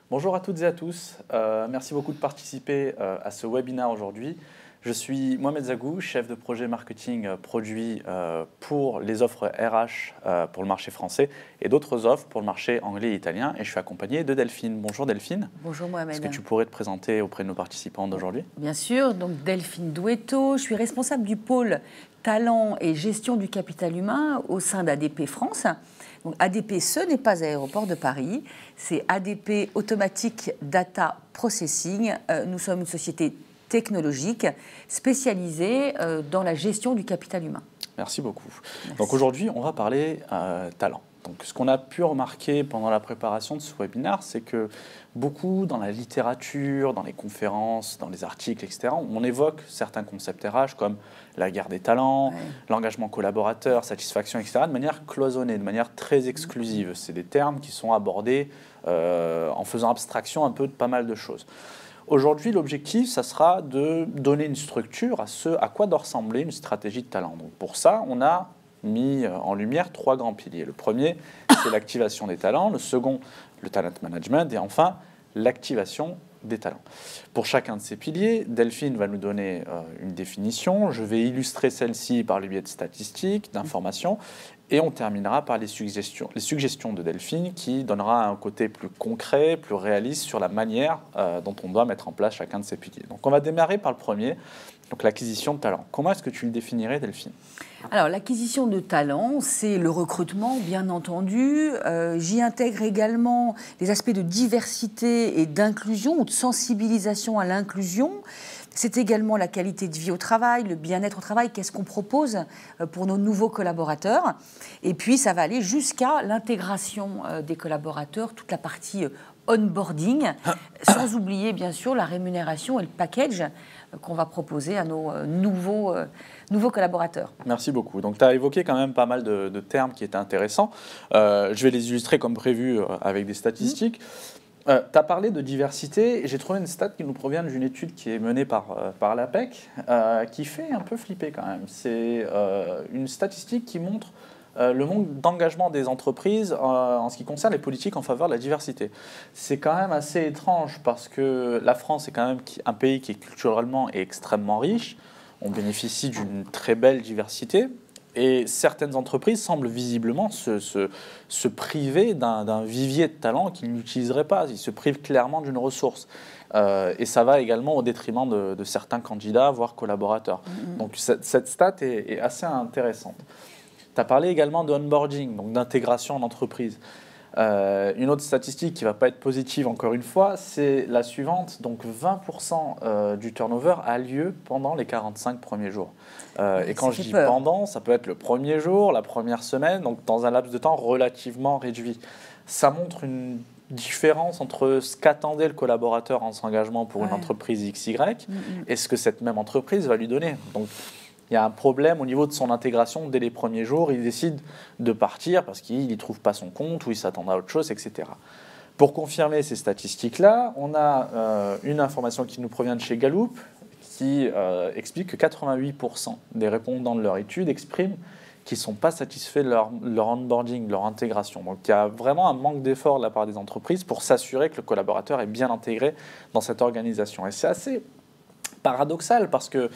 Bonjour à toutes et à tous. Merci beaucoup de participer à ce webinaire aujourd'hui. Je suis Mohamed Zagou, chef de projet marketing produit pour les offres RH pour le marché français et d'autres offres pour le marché anglais et italien. Et je suis accompagné de Delphine. Bonjour Delphine. Bonjour Mohamed. Est-ce que tu pourrais te présenter auprès de nos participants d'aujourd'hui? Bien sûr, donc Delphine Douetto, je suis responsable du pôle talent et gestion du capital humain au sein d'ADP France. Donc ADP, ce n'est pas Aéroport de Paris, c'est ADP Automatic Data Processing. Nous sommes une société technologique spécialisée dans la gestion du capital humain. Merci beaucoup. Merci. Donc aujourd'hui, on va parler talent. Donc, ce qu'on a pu remarquer pendant la préparation de ce webinaire, c'est que beaucoup dans la littérature, dans les conférences, dans les articles, etc., on évoque certains concepts RH comme la guerre des talents, l'engagement collaborateur, satisfaction, etc., de manière cloisonnée, de manière très exclusive. C'est des termes qui sont abordés en faisant abstraction un peu de pas mal de choses. Aujourd'hui, l'objectif, ça sera de donner une structure à ce à quoi doit ressembler une stratégie de talent. Donc, pour ça, on a mis en lumière trois grands piliers. Le premier, c'est l'activation des talents. Le second, le talent management. Et enfin, l'activation des talents. Pour chacun de ces piliers, Delphine va nous donner une définition. Je vais illustrer celle-ci par le biais de statistiques, d'informations. Et on terminera par les suggestions de Delphine qui donnera un côté plus concret, plus réaliste sur la manière dont on doit mettre en place chacun de ces piliers. Donc on va démarrer par le premier, donc l'acquisition de talent. Comment est-ce que tu le définirais, Delphine? Alors, l'acquisition de talent, c'est le recrutement, bien entendu. J'y intègre également les aspects de diversité et d'inclusion ou de sensibilisation à l'inclusion. C'est également la qualité de vie au travail, le bien-être au travail, qu'est-ce qu'on propose pour nos nouveaux collaborateurs. Et puis, ça va aller jusqu'à l'intégration des collaborateurs, toute la partie onboarding, sans oublier, bien sûr, la rémunération et le package qu'on va proposer à nos nouveaux collaborateurs. Merci beaucoup. Donc, tu as évoqué quand même pas mal de termes qui étaient intéressants. Je vais les illustrer comme prévu avec des statistiques. Tu as parlé de diversité et j'ai trouvé une stat qui nous provient d'une étude qui est menée par l'APEC qui fait un peu flipper quand même. C'est une statistique qui montre le manque d'engagement des entreprises en ce qui concerne les politiques en faveur de la diversité. C'est quand même assez étrange parce que la France est quand même un pays qui est culturellement et extrêmement riche. On bénéficie d'une très belle diversité. Et certaines entreprises semblent visiblement se priver d'un vivier de talent qu'ils n'utiliseraient pas. Ils se privent clairement d'une ressource. Et ça va également au détriment de certains candidats, voire collaborateurs. Donc cette stat est assez intéressante. Tu as parlé également de onboarding, donc d'intégration en entreprise. Une autre statistique qui ne va pas être positive encore une fois, c'est la suivante. Donc 20% du turnover a lieu pendant les 45 premiers jours. Et quand je dis pendant, ça peut être le premier jour, la première semaine, donc dans un laps de temps relativement réduit. Ça montre une différence entre ce qu'attendait le collaborateur en s'engageant pour une entreprise XY et ce que cette même entreprise va lui donner. Donc, il y a un problème au niveau de son intégration dès les premiers jours. Il décide de partir parce qu'il n'y trouve pas son compte ou il s'attend à autre chose, etc. Pour confirmer ces statistiques-là, on a une information qui nous provient de chez Gallup qui explique que 88% des répondants de leur étude expriment qu'ils ne sont pas satisfaits de leur onboarding, de leur intégration. Donc il y a vraiment un manque d'effort de la part des entreprises pour s'assurer que le collaborateur est bien intégré dans cette organisation. Et c'est assez paradoxal parce que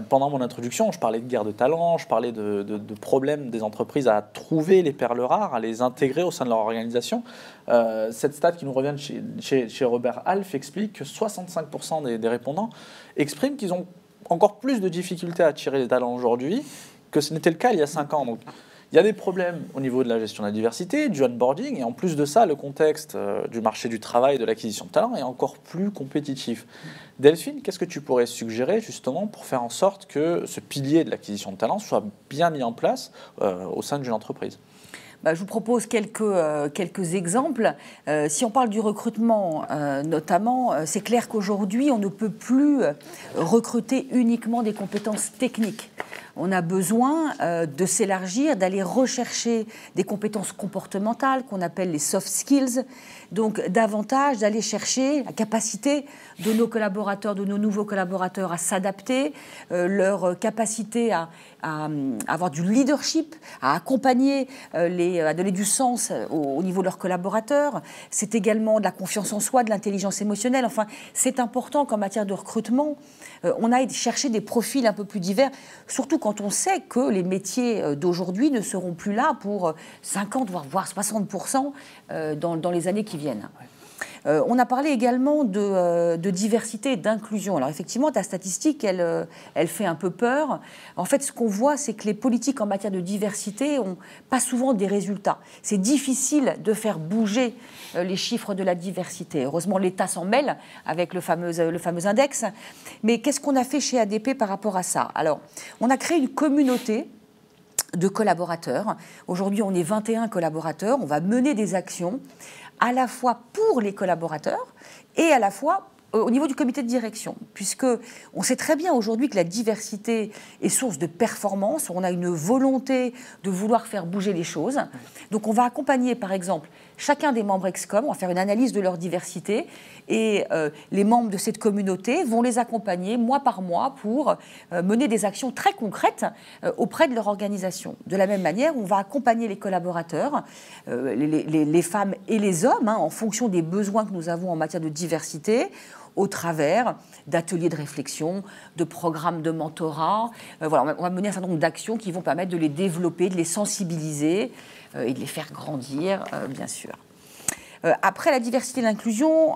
pendant mon introduction, je parlais de guerre de talent, je parlais de problèmes des entreprises à trouver les perles rares, à les intégrer au sein de leur organisation. Cette stat qui nous revient de chez Robert Half explique que 65% des répondants expriment qu'ils ont encore plus de difficultés à attirer les talents aujourd'hui que ce n'était le cas il y a 5 ans. Donc, il y a des problèmes au niveau de la gestion de la diversité, du onboarding, et en plus de ça, le contexte du marché du travail et de l'acquisition de talent est encore plus compétitif. Delphine, qu'est-ce que tu pourrais suggérer justement pour faire en sorte que ce pilier de l'acquisition de talent soit bien mis en place au sein d'une entreprise ? Je vous propose quelques exemples. Si on parle du recrutement notamment, c'est clair qu'aujourd'hui, on ne peut plus recruter uniquement des compétences techniques. on a besoin de s'élargir, d'aller rechercher des compétences comportementales qu'on appelle les soft skills, donc davantage d'aller chercher la capacité de nos collaborateurs, de nos nouveaux collaborateurs à s'adapter, leur capacité à avoir du leadership, à accompagner, à donner du sens au niveau de leurs collaborateurs. C'est également de la confiance en soi, de l'intelligence émotionnelle. Enfin, c'est important qu'en matière de recrutement, on aille chercher des profils un peu plus divers, surtout quand on sait que les métiers d'aujourd'hui ne seront plus là pour 50, voire 60% dans les années qui viennent. On a parlé également de diversité et d'inclusion. Alors effectivement, ta statistique, elle fait un peu peur. En fait, ce qu'on voit, c'est que les politiques en matière de diversité n'ont pas souvent des résultats. C'est difficile de faire bouger les chiffres de la diversité. Heureusement, l'État s'en mêle avec le fameux index. Mais qu'est-ce qu'on a fait chez ADP par rapport à ça? Alors, on a créé une communauté de collaborateurs. Aujourd'hui, on est 21 collaborateurs. On va mener des actions à la fois pour les collaborateurs et à la fois au niveau du comité de direction, puisque on sait très bien aujourd'hui que la diversité est source de performance, on a une volonté de vouloir faire bouger les choses. Donc on va accompagner par exemple chacun des membres ExCom, on va faire une analyse de leur diversité et les membres de cette communauté vont les accompagner mois par mois pour mener des actions très concrètes auprès de leur organisation. De la même manière, on va accompagner les collaborateurs, les femmes et les hommes, en fonction des besoins que nous avons en matière de diversité, au travers d'ateliers de réflexion, de programmes de mentorat. Voilà, on va mener un certain nombre d'actions qui vont permettre de les développer, de les sensibiliser et de les faire grandir, bien sûr. Après la diversité et l'inclusion,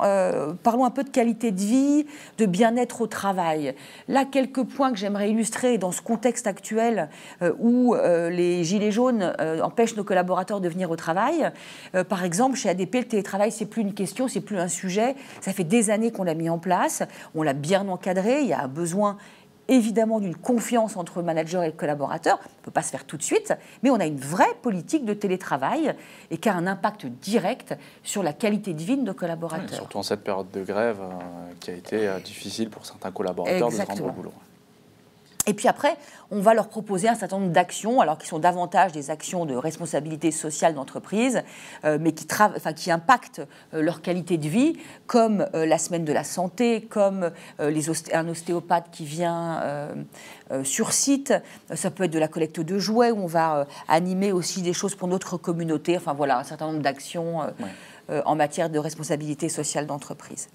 parlons un peu de qualité de vie, de bien-être au travail. Là, quelques points que j'aimerais illustrer dans ce contexte actuel où les gilets jaunes empêchent nos collaborateurs de venir au travail. Par exemple, chez ADP, le télétravail, c'est plus une question, c'est plus un sujet. Ça fait des années qu'on l'a mis en place, on l'a bien encadré, il y a un besoin évidemment d'une confiance entre manager et collaborateur. Ça ne peut pas se faire tout de suite, mais on a une vraie politique de télétravail et qui a un impact direct sur la qualité de vie de nos collaborateurs. Oui, surtout en cette période de grève qui a été difficile pour certains collaborateurs de se rendre au boulot. Et puis après, on va leur proposer un certain nombre d'actions, alors qui sont davantage des actions de responsabilité sociale d'entreprise, mais qui impactent leur qualité de vie, comme la semaine de la santé, comme un ostéopathe qui vient sur site. Ça peut être de la collecte de jouets, où on va animer aussi des choses pour notre communauté. Enfin voilà, un certain nombre d'actions en matière de responsabilité sociale d'entreprise.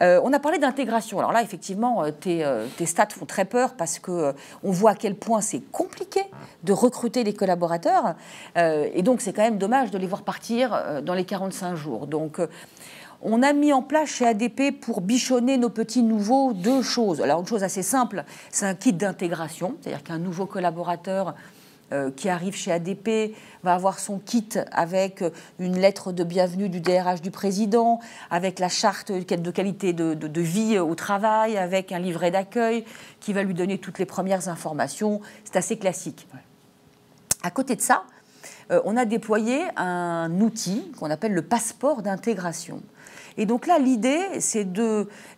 On a parlé d'intégration. Alors là, effectivement, tes stats font très peur parce qu'on voit à quel point c'est compliqué de recruter les collaborateurs. Et donc, c'est quand même dommage de les voir partir dans les 45 jours. Donc, on a mis en place chez ADP pour bichonner nos petits nouveaux 2 choses. Alors, une chose assez simple, c'est un kit d'intégration. C'est-à-dire qu'un nouveau collaborateur qui arrive chez ADP va avoir son kit avec une lettre de bienvenue du DRH du président, avec la charte de qualité de vie au travail, avec un livret d'accueil qui va lui donner toutes les premières informations. C'est assez classique. Ouais. À côté de ça, on a déployé un outil qu'on appelle le passeport d'intégration. Et donc là, l'idée, c'est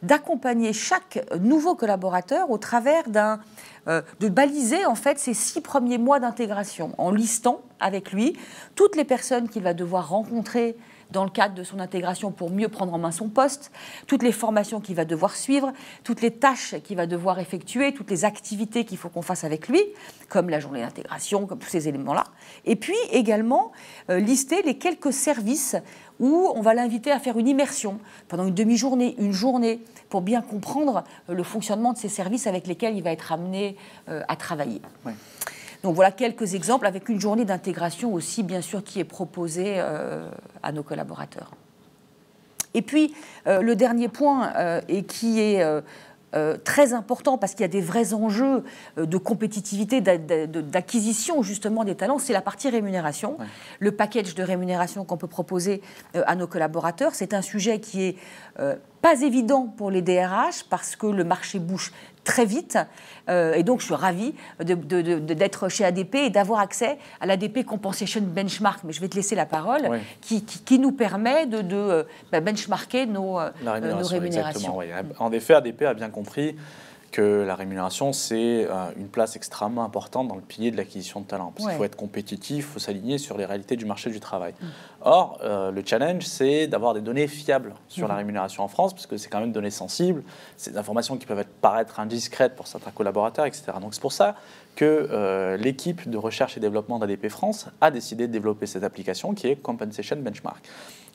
d'accompagner chaque nouveau collaborateur au travers de baliser en fait ces 6 premiers mois d'intégration en listant avec lui toutes les personnes qu'il va devoir rencontrer dans le cadre de son intégration pour mieux prendre en main son poste, toutes les formations qu'il va devoir suivre, toutes les tâches qu'il va devoir effectuer, toutes les activités qu'il faut qu'on fasse avec lui, comme la journée d'intégration, comme tous ces éléments-là. Et puis également lister les quelques services où on va l'inviter à faire une immersion pendant une demi-journée, une journée, pour bien comprendre le fonctionnement de ces services avec lesquels il va être amené à travailler. Oui. Donc voilà quelques exemples avec une journée d'intégration aussi, bien sûr, qui est proposée à nos collaborateurs. Et puis, le dernier point, et qui est très important parce qu'il y a des vrais enjeux de compétitivité, d'acquisition justement des talents, c'est la partie rémunération. Ouais. Le package de rémunération qu'on peut proposer à nos collaborateurs, c'est un sujet qui est pas évident pour les DRH parce que le marché bouge très vite et donc je suis ravie d'être chez ADP et d'avoir accès à l'ADP Compensation Benchmark, mais je vais te laisser la parole, oui. qui nous permet de benchmarker nos rémunérations. Oui. En effet, ADP a bien compris que la rémunération, c'est une place extrêmement importante dans le pilier de l'acquisition de talent. Parce qu'il faut être compétitif, il faut s'aligner sur les réalités du marché du travail. Or, le challenge, c'est d'avoir des données fiables sur la rémunération en France, parce que c'est quand même des données sensibles, c'est des informations qui peuvent paraître indiscrètes pour certains collaborateurs, etc. Donc c'est pour ça que l'équipe de recherche et développement d'ADP France a décidé de développer cette application qui est Compensation Benchmark.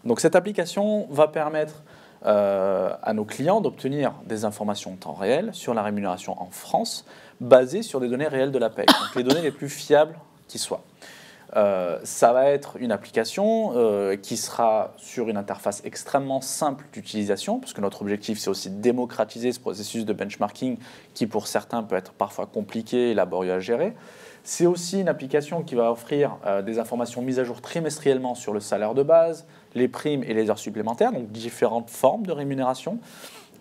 Donc cette application va permettre à nos clients d'obtenir des informations en temps réel sur la rémunération en France, basées sur des données réelles de la paie, donc les données les plus fiables qui soient. Ça va être une application qui sera sur une interface extrêmement simple d'utilisation, parce que notre objectif, c'est aussi de démocratiser ce processus de benchmarking qui, pour certains, peut être parfois compliqué et laborieux à gérer. C'est aussi une application qui va offrir des informations mises à jour trimestriellement sur le salaire de base, les primes et les heures supplémentaires, donc différentes formes de rémunération.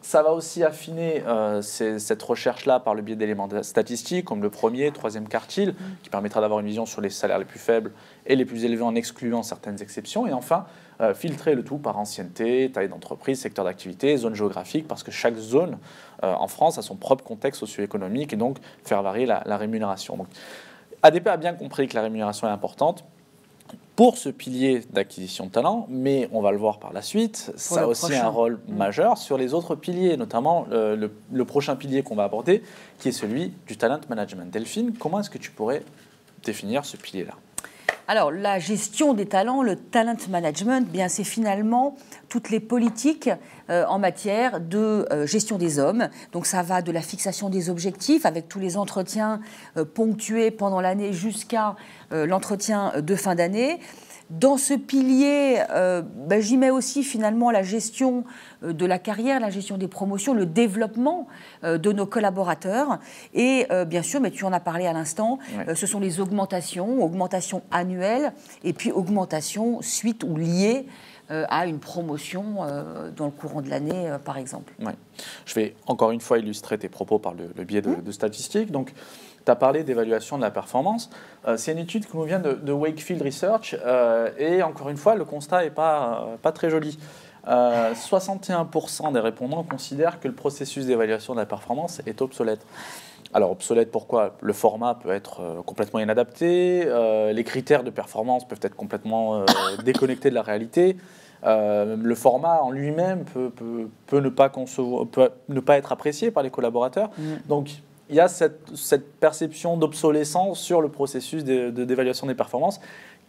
Ça va aussi affiner cette recherche-là par le biais d'éléments statistiques, comme le premier, troisième quartile, qui permettra d'avoir une vision sur les salaires les plus faibles et les plus élevés en excluant certaines exceptions. Et enfin, filtrer le tout par ancienneté, taille d'entreprise, secteur d'activité, zone géographique, parce que chaque zone en France a son propre contexte socio-économique et donc faire varier la rémunération. Donc, ADP a bien compris que la rémunération est importante pour ce pilier d'acquisition de talent, mais on va le voir par la suite, ça a aussi un rôle majeur sur les autres piliers, notamment le prochain pilier qu'on va aborder, qui est celui du talent management. Delphine, comment est-ce que tu pourrais définir ce pilier-là ? Alors, la gestion des talents, le talent management, bien, c'est finalement toutes les politiques en matière de gestion des hommes. Donc, ça va de la fixation des objectifs avec tous les entretiens ponctués pendant l'année jusqu'à l'entretien de fin d'année. Dans ce pilier, j'y mets aussi finalement la gestion de la carrière, la gestion des promotions, le développement de nos collaborateurs. Et bien sûr, mais tu en as parlé à l'instant, ce sont les augmentations annuelles et puis augmentations suite ou liées à une promotion dans le courant de l'année, par exemple. Ouais. Je vais encore une fois illustrer tes propos par le biais de statistiques. Donc, tu as parlé d'évaluation de la performance. C'est une étude qui nous vient de Wakefield Research et encore une fois, le constat n'est pas très joli. 61% des répondants considèrent que le processus d'évaluation de la performance est obsolète. Alors obsolète pourquoi ? Le format peut être complètement inadapté, les critères de performance peuvent être complètement déconnectés de la réalité. Le format en lui-même peut ne pas être apprécié par les collaborateurs. Donc, il y a cette perception d'obsolescence sur le processus d'évaluation des performances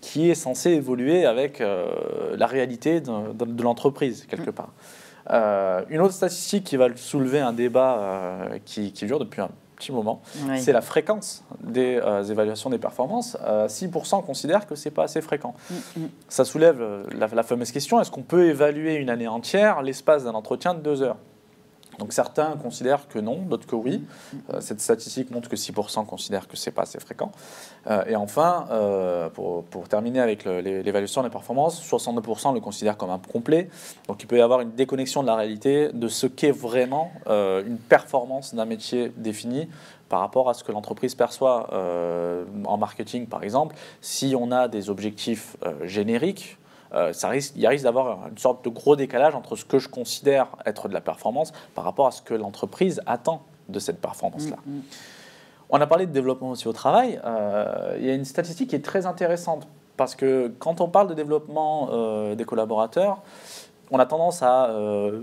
qui est censé évoluer avec la réalité de l'entreprise, quelque part. Une autre statistique qui va soulever un débat qui dure depuis un petit moment, c'est la fréquence des évaluations des performances. 6% considèrent que ce n'est pas assez fréquent. Ça soulève la fameuse question, est-ce qu'on peut évaluer une année entière l'espace d'un entretien de 2 heures ? Donc certains considèrent que non, d'autres que oui. Cette statistique montre que 6% considèrent que ce n'est pas assez fréquent. Et enfin, pour terminer avec l'évaluation des performances, 62% le considèrent comme incomplet. Donc il peut y avoir une déconnexion de la réalité de ce qu'est vraiment une performance d'un métier défini par rapport à ce que l'entreprise perçoit en marketing, par exemple. Si on a des objectifs génériques, il risque d'avoir une sorte de gros décalage entre ce que je considère être de la performance par rapport à ce que l'entreprise attend de cette performance-là. On a parlé de développement aussi au travail. Il y a une statistique qui est très intéressante parce que quand on parle de développement des collaborateurs, on a tendance à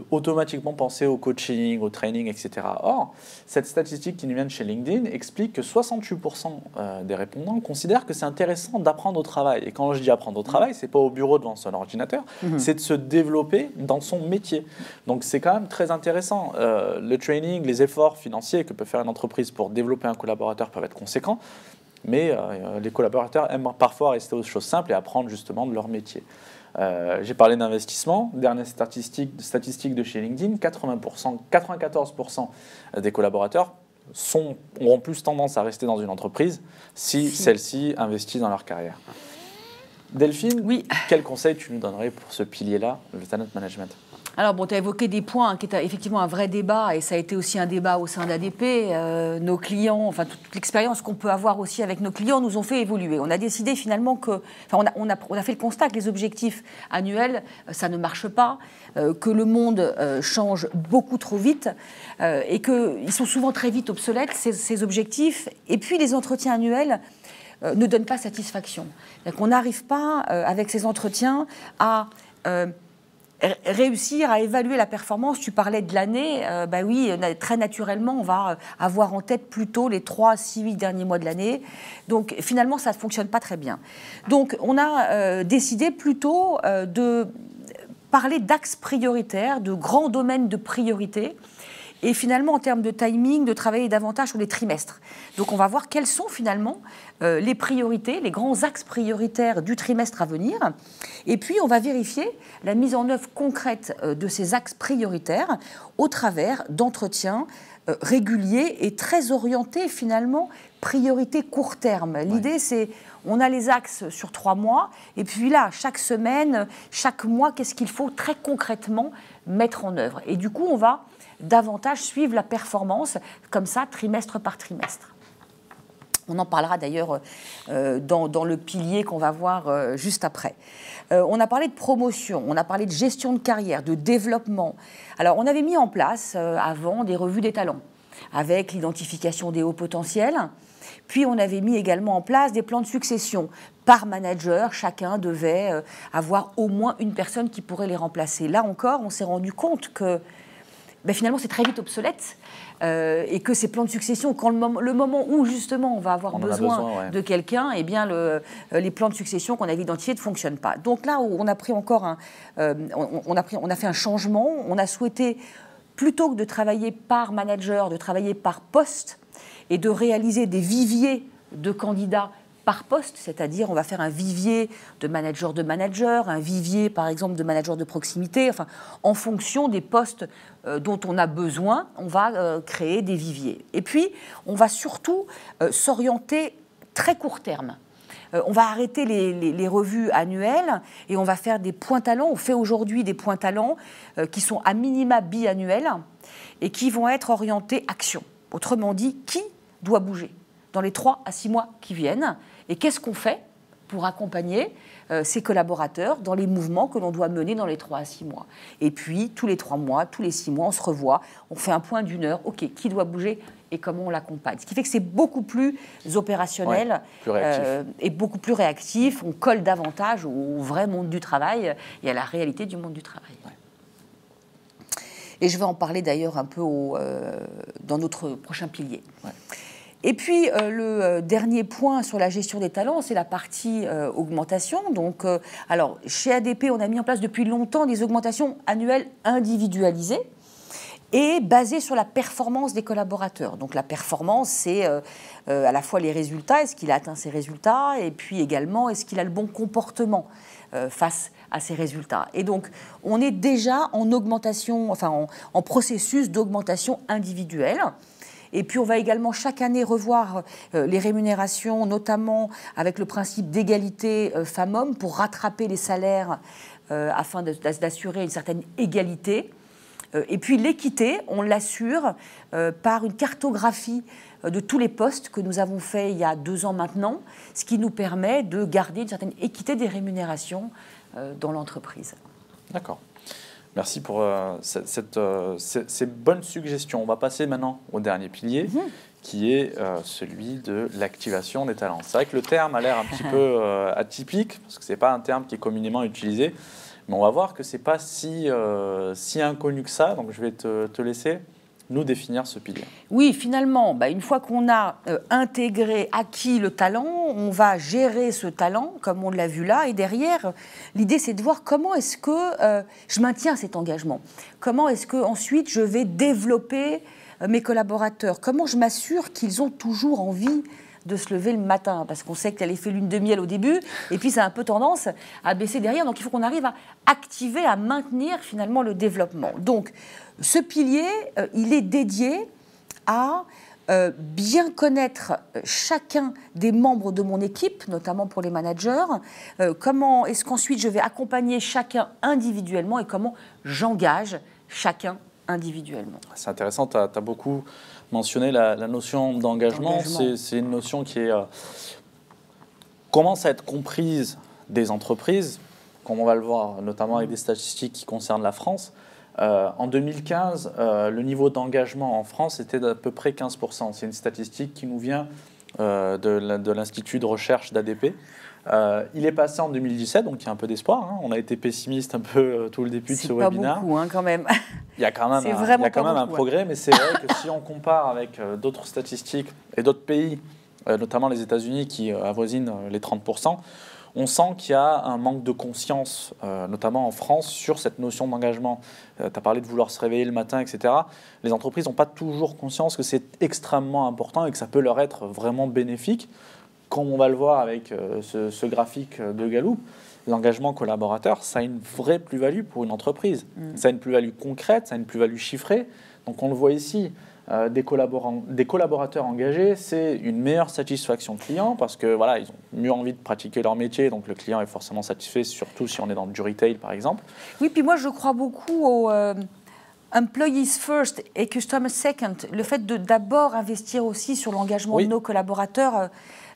automatiquement penser au coaching, au training, etc. Or, cette statistique qui nous vient de chez LinkedIn explique que 68% des répondants considèrent que c'est intéressant d'apprendre au travail. Et quand je dis apprendre au travail, ce n'est pas au bureau devant son ordinateur, c'est de se développer dans son métier. Donc c'est quand même très intéressant. Le training, les efforts financiers que peut faire une entreprise pour développer un collaborateur peuvent être conséquents, mais les collaborateurs aiment parfois rester aux choses simples et apprendre justement de leur métier. J'ai parlé d'investissement. Dernière statistique de chez LinkedIn, 94% des collaborateurs auront plus tendance à rester dans une entreprise si celle-ci investit dans leur carrière. Delphine, quel conseil tu nous donnerais pour ce pilier-là, le talent management ? Alors, bon, tu as évoqué des points qui étaient effectivement un vrai débat, et ça a été aussi un débat au sein d'ADP. Nos clients, enfin, toute l'expérience qu'on peut avoir aussi avec nos clients nous ont fait évoluer. On a décidé finalement que... Enfin, on a fait le constat que les objectifs annuels, ça ne marche pas, que le monde change beaucoup trop vite, et qu'ils sont souvent très vite obsolètes, ces objectifs. Et puis, les entretiens annuels ne donnent pas satisfaction. On n'arrive pas, avec ces entretiens, à... réussir à évaluer la performance. Tu parlais de l'année, oui, très naturellement, on va avoir en tête plutôt les 3 à 6 derniers mois de l'année. Donc, finalement, ça ne fonctionne pas très bien. Donc, on a décidé plutôt de parler d'axes prioritaires, de grands domaines de priorité, et finalement, en termes de timing, de travailler davantage sur les trimestres. Donc, on va voir quelles sont finalement les priorités, les grands axes prioritaires du trimestre à venir. Et puis, on va vérifier la mise en œuvre concrète de ces axes prioritaires au travers d'entretiens réguliers et très orientés, finalement, priorité court terme. L'idée, c'est, on a les axes sur 3 mois, et puis là, chaque semaine, chaque mois, qu'est-ce qu'il faut très concrètement mettre en œuvre. Et du coup, on va davantage suivre la performance, comme ça, trimestre par trimestre. On en parlera d'ailleurs dans le pilier qu'on va voir juste après. On a parlé de promotion, on a parlé de gestion de carrière, de développement. Alors, on avait mis en place avant des revues des talents, avec l'identification des hauts potentiels. Puis, on avait mis également en place des plans de succession. Par manager, chacun devait avoir au moins une personne qui pourrait les remplacer. Là encore, on s'est rendu compte que finalement, c'est très vite obsolète et que ces plans de succession, quand le moment où, justement, on va avoir besoin de quelqu'un, eh bien, les plans de succession qu'on avait identifiés ne fonctionnent pas. Donc là, on a pris encore on a fait un changement. On a souhaité, plutôt que de travailler par manager, de travailler par poste et de réaliser des viviers de candidats par poste, c'est-à-dire on va faire un vivier de manager, un vivier par exemple de manager de proximité, enfin en fonction des postes dont on a besoin, on va créer des viviers. Et puis on va surtout s'orienter très court terme. On va arrêter les revues annuelles et on va faire des points talents. On fait aujourd'hui des points talents qui sont à minima biannuels et qui vont être orientés action. Autrement dit, qui doit bouger dans les 3 à 6 mois qui viennent, et qu'est-ce qu'on fait pour accompagner ses collaborateurs dans les mouvements que l'on doit mener dans les 3 à 6 mois. Et puis, tous les 3 mois, tous les 6 mois, on se revoit, on fait un point d'1 heure, ok, qui doit bouger et comment on l'accompagne. Ce qui fait que c'est beaucoup plus opérationnel, plus et beaucoup plus réactif, on colle davantage au vrai monde du travail et à la réalité du monde du travail. Ouais. Et je vais en parler d'ailleurs un peu dans notre prochain pilier. Ouais. Et puis, le dernier point sur la gestion des talents, c'est la partie augmentation. Donc, alors, chez ADP, on a mis en place depuis longtemps des augmentations annuelles individualisées et basées sur la performance des collaborateurs. Donc, la performance, c'est à la fois les résultats, est-ce qu'il a atteint ses résultats, et puis également, est-ce qu'il a le bon comportement face à ces résultats. Et donc, on est déjà en augmentation, enfin, en processus d'augmentation individuelle. Et puis, on va également chaque année revoir les rémunérations, notamment avec le principe d'égalité femmes-hommes, pour rattraper les salaires afin d'assurer une certaine égalité. Et puis, l'équité, on l'assure par une cartographie de tous les postes que nous avons fait il y a 2 ans maintenant, ce qui nous permet de garder une certaine équité des rémunérations dans l'entreprise. D'accord. Merci pour ces bonnes suggestions. On va passer maintenant au dernier pilier, qui est celui de l'activation des talents. C'est vrai que le terme a l'air un petit peu atypique, parce que ce n'est pas un terme qui est communément utilisé, mais on va voir que ce n'est pas si inconnu que ça, donc je vais te laisser nous définir ce pilier. Oui, finalement, une fois qu'on a intégré, acquis le talent, on va gérer ce talent, comme on l'a vu là, et derrière, l'idée c'est de voir comment est-ce que je maintiens cet engagement, comment est-ce que ensuite je vais développer mes collaborateurs, comment je m'assure qu'ils ont toujours envie de se lever le matin, parce qu'on sait qu'il y a l'effet lune de miel au début, et puis ça a un peu tendance à baisser derrière, donc il faut qu'on arrive à activer, à maintenir finalement le développement. Donc, ce pilier, il est dédié à bien connaître chacun des membres de mon équipe, notamment pour les managers, comment est-ce qu'ensuite je vais accompagner chacun individuellement et comment j'engage chacun individuellement. C'est intéressant, tu as beaucoup mentionné la notion d'engagement. C'est une notion qui commence à être comprise des entreprises, comme on va le voir notamment avec des statistiques qui concernent la France. En 2015, le niveau d'engagement en France était d'à peu près 15%. C'est une statistique qui nous vient de l'Institut de recherche d'ADP. Il est passé en 2017, donc il y a un peu d'espoir. Hein. On a été pessimiste un peu tout le début de ce webinaire. C'est pas beaucoup, hein, quand même. Il y a quand même un progrès, mais c'est vrai que si on compare avec d'autres statistiques et d'autres pays, notamment les États-Unis qui avoisinent les 30%, on sent qu'il y a un manque de conscience, notamment en France, sur cette notion d'engagement. Tu as parlé de vouloir se réveiller le matin, etc. Les entreprises n'ont pas toujours conscience que c'est extrêmement important et que ça peut leur être vraiment bénéfique. Comme on va le voir avec ce graphique de Gallup, l'engagement collaborateur, ça a une vraie plus-value pour une entreprise. Ça a une plus-value concrète, ça a une plus-value chiffrée. Donc on le voit ici. Des collaborateurs engagés, c'est une meilleure satisfaction client parce que voilà, ils ont mieux envie de pratiquer leur métier, donc le client est forcément satisfait, surtout si on est dans du retail par exemple. Oui, puis moi je crois beaucoup au employees first et customer second. Le fait de d'abord investir aussi sur l'engagement de nos collaborateurs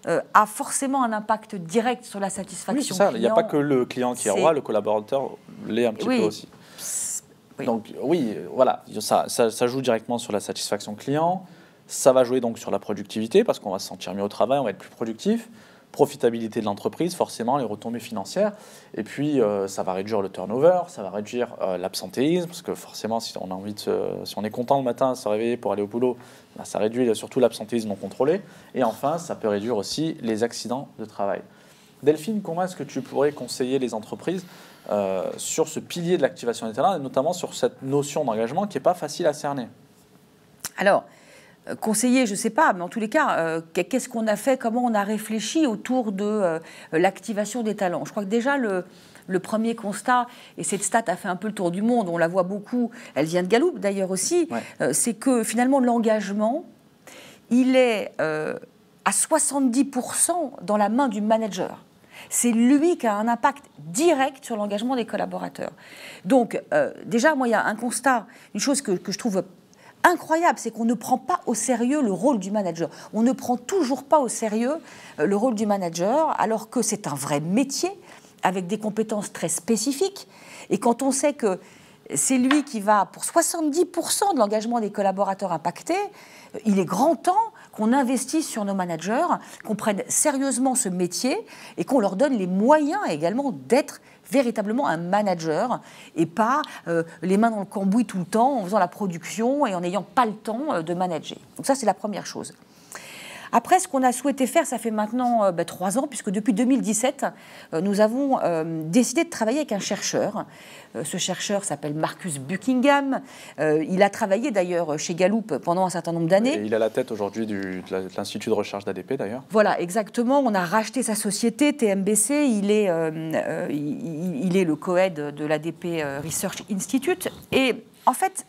a forcément un impact direct sur la satisfaction client. Oui, c'est ça, il n'y a pas que le client qui est roi, le collaborateur l'est un petit peu aussi. Oui. Donc oui, voilà, ça joue directement sur la satisfaction client, ça va jouer donc sur la productivité parce qu'on va se sentir mieux au travail, on va être plus productif, profitabilité de l'entreprise, forcément les retombées financières, et puis ça va réduire le turnover, ça va réduire l'absentéisme parce que forcément si on est content le matin à se réveiller pour aller au boulot, ben, ça réduit surtout l'absentéisme non contrôlé, et enfin ça peut réduire aussi les accidents de travail. Delphine, comment est-ce que tu pourrais conseiller les entreprises sur ce pilier de l'activation des talents et notamment sur cette notion d'engagement qui n'est pas facile à cerner? Alors, conseiller, je ne sais pas, mais en tous les cas, qu'est-ce qu'on a fait, comment on a réfléchi autour de l'activation des talents? Je crois que déjà, le premier constat, et cette stat a fait un peu le tour du monde, on la voit beaucoup, elle vient de Gallup d'ailleurs aussi, c'est que finalement l'engagement, il est à 70% dans la main du manager. C'est lui qui a un impact direct sur l'engagement des collaborateurs. Donc, déjà, moi, il y a un constat, une chose que je trouve incroyable, c'est qu'on ne prend pas au sérieux le rôle du manager. On ne prend toujours pas au sérieux le rôle du manager, alors que c'est un vrai métier, avec des compétences très spécifiques. Et quand on sait que c'est lui qui va, pour 70% de l'engagement des collaborateurs impactés, il est grand temps qu'on investisse sur nos managers, qu'on prenne sérieusement ce métier et qu'on leur donne les moyens également d'être véritablement un manager et pas les mains dans le cambouis tout le temps en faisant la production et en n'ayant pas le temps de manager. Donc ça, c'est la première chose. Après, ce qu'on a souhaité faire, ça fait maintenant 3 ans, puisque depuis 2017, nous avons décidé de travailler avec un chercheur. Ce chercheur s'appelle Marcus Buckingham. Il a travaillé d'ailleurs chez Gallup pendant un certain nombre d'années. Et il a la tête aujourd'hui de l'Institut de recherche d'ADP d'ailleurs. Voilà, exactement. On a racheté sa société, TMBC. Il est le co-head de l'ADP Research Institute. Et en fait,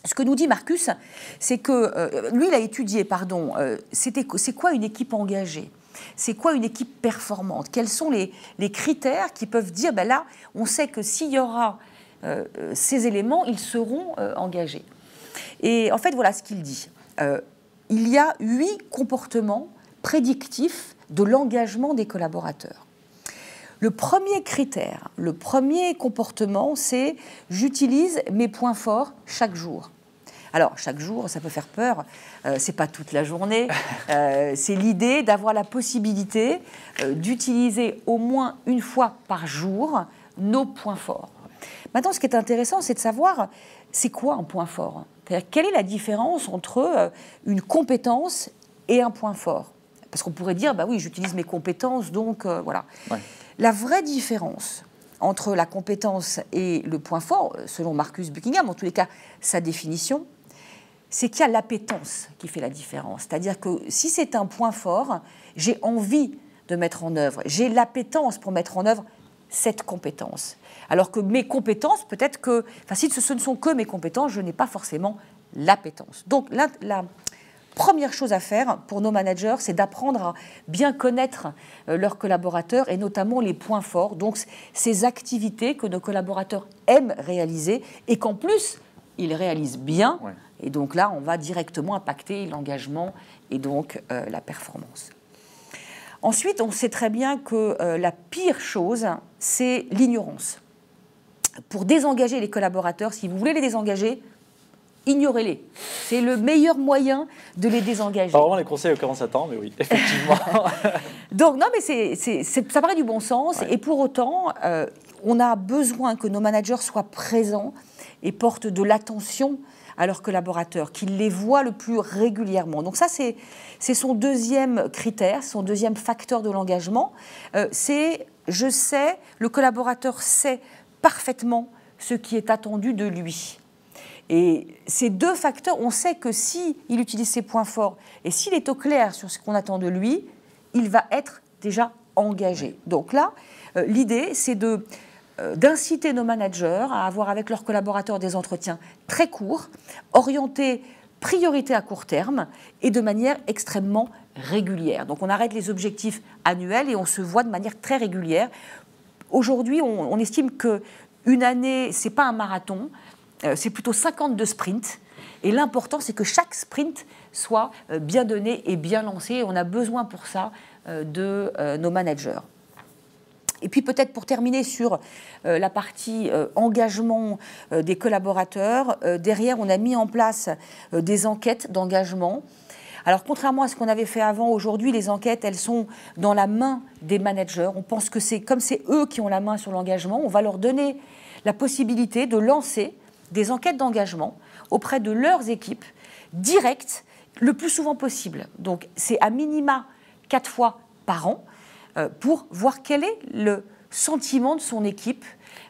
ce que nous dit Marcus, c'est que lui, il a étudié, c'est quoi une équipe engagée? C'est quoi une équipe performante? Quels sont les critères qui peuvent dire, ben là, on sait que s'il y aura ces éléments, ils seront engagés. Et en fait, voilà ce qu'il dit. Il y a 8 comportements prédictifs de l'engagement des collaborateurs. Le premier critère, le premier comportement, c'est « j'utilise mes points forts chaque jour ». Alors, chaque jour, ça peut faire peur, c'est pas toute la journée, c'est l'idée d'avoir la possibilité d'utiliser au moins une fois par jour nos points forts. Maintenant, ce qui est intéressant, c'est de savoir, c'est quoi un point fort? C'est-à-dire, quelle est la différence entre une compétence et un point fort? Parce qu'on pourrait dire, bah oui, j'utilise mes compétences, donc voilà. Ouais. La vraie différence entre la compétence et le point fort, selon Marcus Buckingham, en tous les cas, sa définition, c'est qu'il y a l'appétence qui fait la différence. C'est-à-dire que si c'est un point fort, j'ai envie de mettre en œuvre, j'ai l'appétence pour mettre en œuvre cette compétence. Alors que mes compétences, peut-être que, enfin, si ce ne sont que mes compétences, je n'ai pas forcément l'appétence. Donc, première chose à faire pour nos managers, c'est d'apprendre à bien connaître leurs collaborateurs et notamment les points forts, donc ces activités que nos collaborateurs aiment réaliser et qu'en plus, ils réalisent bien. Ouais. Et donc là, on va directement impacter l'engagement et donc la performance. Ensuite, on sait très bien que la pire chose, c'est l'ignorance. Pour désengager les collaborateurs, si vous voulez les désengager, ignorez-les. C'est le meilleur moyen de les désengager. Pas vraiment les conseils auxquels on s'attend, mais oui, effectivement. Donc, non, mais ça paraît du bon sens. Ouais. Et pour autant, on a besoin que nos managers soient présents et portent de l'attention à leurs collaborateurs, qu'ils les voient le plus régulièrement. Donc ça, c'est son deuxième critère, son deuxième facteur de l'engagement. Le collaborateur sait parfaitement ce qui est attendu de lui. Et ces deux facteurs, on sait que s'il utilise ses points forts et s'il est au clair sur ce qu'on attend de lui, il va être déjà engagé. Donc là, l'idée, c'est d'inciter nos managers à avoir avec leurs collaborateurs des entretiens très courts, orientés priorité à court terme et de manière extrêmement régulière. Donc on arrête les objectifs annuels et on se voit de manière très régulière. Aujourd'hui, on estime qu'une année, ce n'est pas un marathon, c'est plutôt 52 sprints. Et l'important, c'est que chaque sprint soit bien donné et bien lancé. Et on a besoin pour ça de nos managers. Et puis peut-être pour terminer sur la partie engagement des collaborateurs, derrière on a mis en place des enquêtes d'engagement. Alors contrairement à ce qu'on avait fait avant, aujourd'hui les enquêtes elles sont dans la main des managers. On pense que comme c'est eux qui ont la main sur l'engagement, on va leur donner la possibilité de lancer des enquêtes d'engagement auprès de leurs équipes directes le plus souvent possible. Donc c'est à minima 4 fois par an. Pour voir quel est le sentiment de son équipe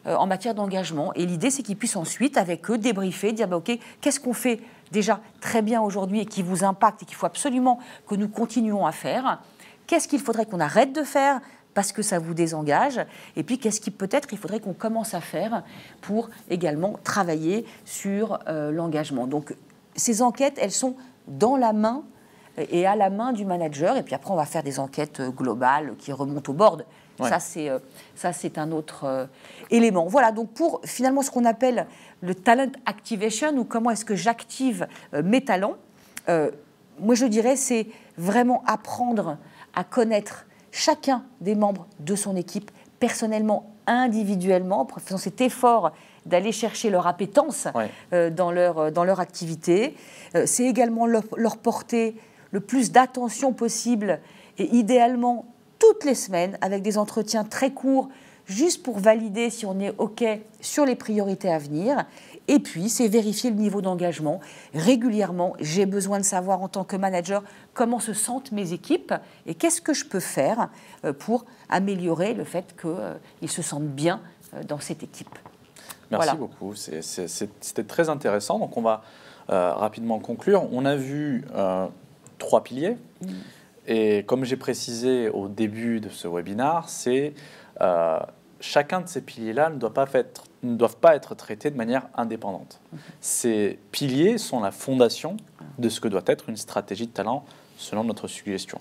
en matière d'engagement. Et l'idée, c'est qu'ils puissent ensuite, avec eux, débriefer, dire OK, qu'est-ce qu'on fait déjà très bien aujourd'hui et qui vous impacte et qu'il faut absolument que nous continuions à faire. Qu'est-ce qu'il faudrait qu'on arrête de faire parce que ça vous désengage. Et puis, qu'est-ce qu'il peut-être il faudrait qu'on commence à faire pour également travailler sur l'engagement. Donc, ces enquêtes, elles sont dans la main et à la main du manager. Et puis après, on va faire des enquêtes globales qui remontent au board. Ouais. Ça, c'est un autre élément. Voilà, donc pour finalement ce qu'on appelle le talent activation, ou comment est-ce que j'active mes talents, moi je dirais c'est vraiment apprendre à connaître chacun des membres de son équipe, personnellement, individuellement, en faisant cet effort d'aller chercher leur appétence dans leur activité. C'est également leur porter le plus d'attention possible et idéalement toutes les semaines avec des entretiens très courts juste pour valider si on est OK sur les priorités à venir. Et puis, c'est vérifier le niveau d'engagement. Régulièrement, j'ai besoin de savoir en tant que manager comment se sentent mes équipes et qu'est-ce que je peux faire pour améliorer le fait qu'ils se sentent bien dans cette équipe. Merci beaucoup. C'était très intéressant. Donc, on va rapidement conclure. On a vu 3 piliers. Et comme j'ai précisé au début de ce webinaire, c'est chacun de ces piliers-là ne doivent pas être traités de manière indépendante. Ces piliers sont la fondation de ce que doit être une stratégie de talent selon notre suggestion.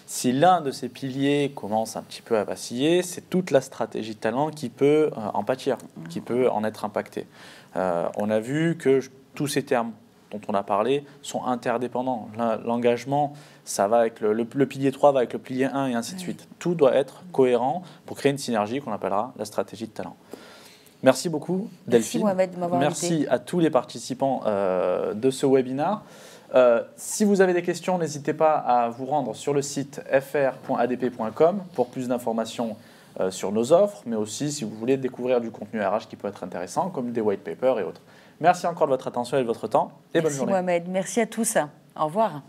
Si l'un de ces piliers commence un petit peu à vaciller, c'est toute la stratégie de talent qui peut en pâtir, qui peut en être impactée. On a vu que tous ces termes dont on a parlé sont interdépendants. L'engagement, ça va avec le pilier 3 va avec le pilier 1 et ainsi de suite. Tout doit être cohérent pour créer une synergie qu'on appellera la stratégie de talent. Merci beaucoup, Delphine. Merci Mohamed de m'avoir invité. Merci à tous les participants de ce webinaire. Si vous avez des questions, n'hésitez pas à vous rendre sur le site fr.adp.com pour plus d'informations sur nos offres, mais aussi si vous voulez découvrir du contenu RH qui peut être intéressant, comme des white papers et autres. Merci encore de votre attention et de votre temps, et bonne journée. Merci Mohamed, merci à tous. Au revoir.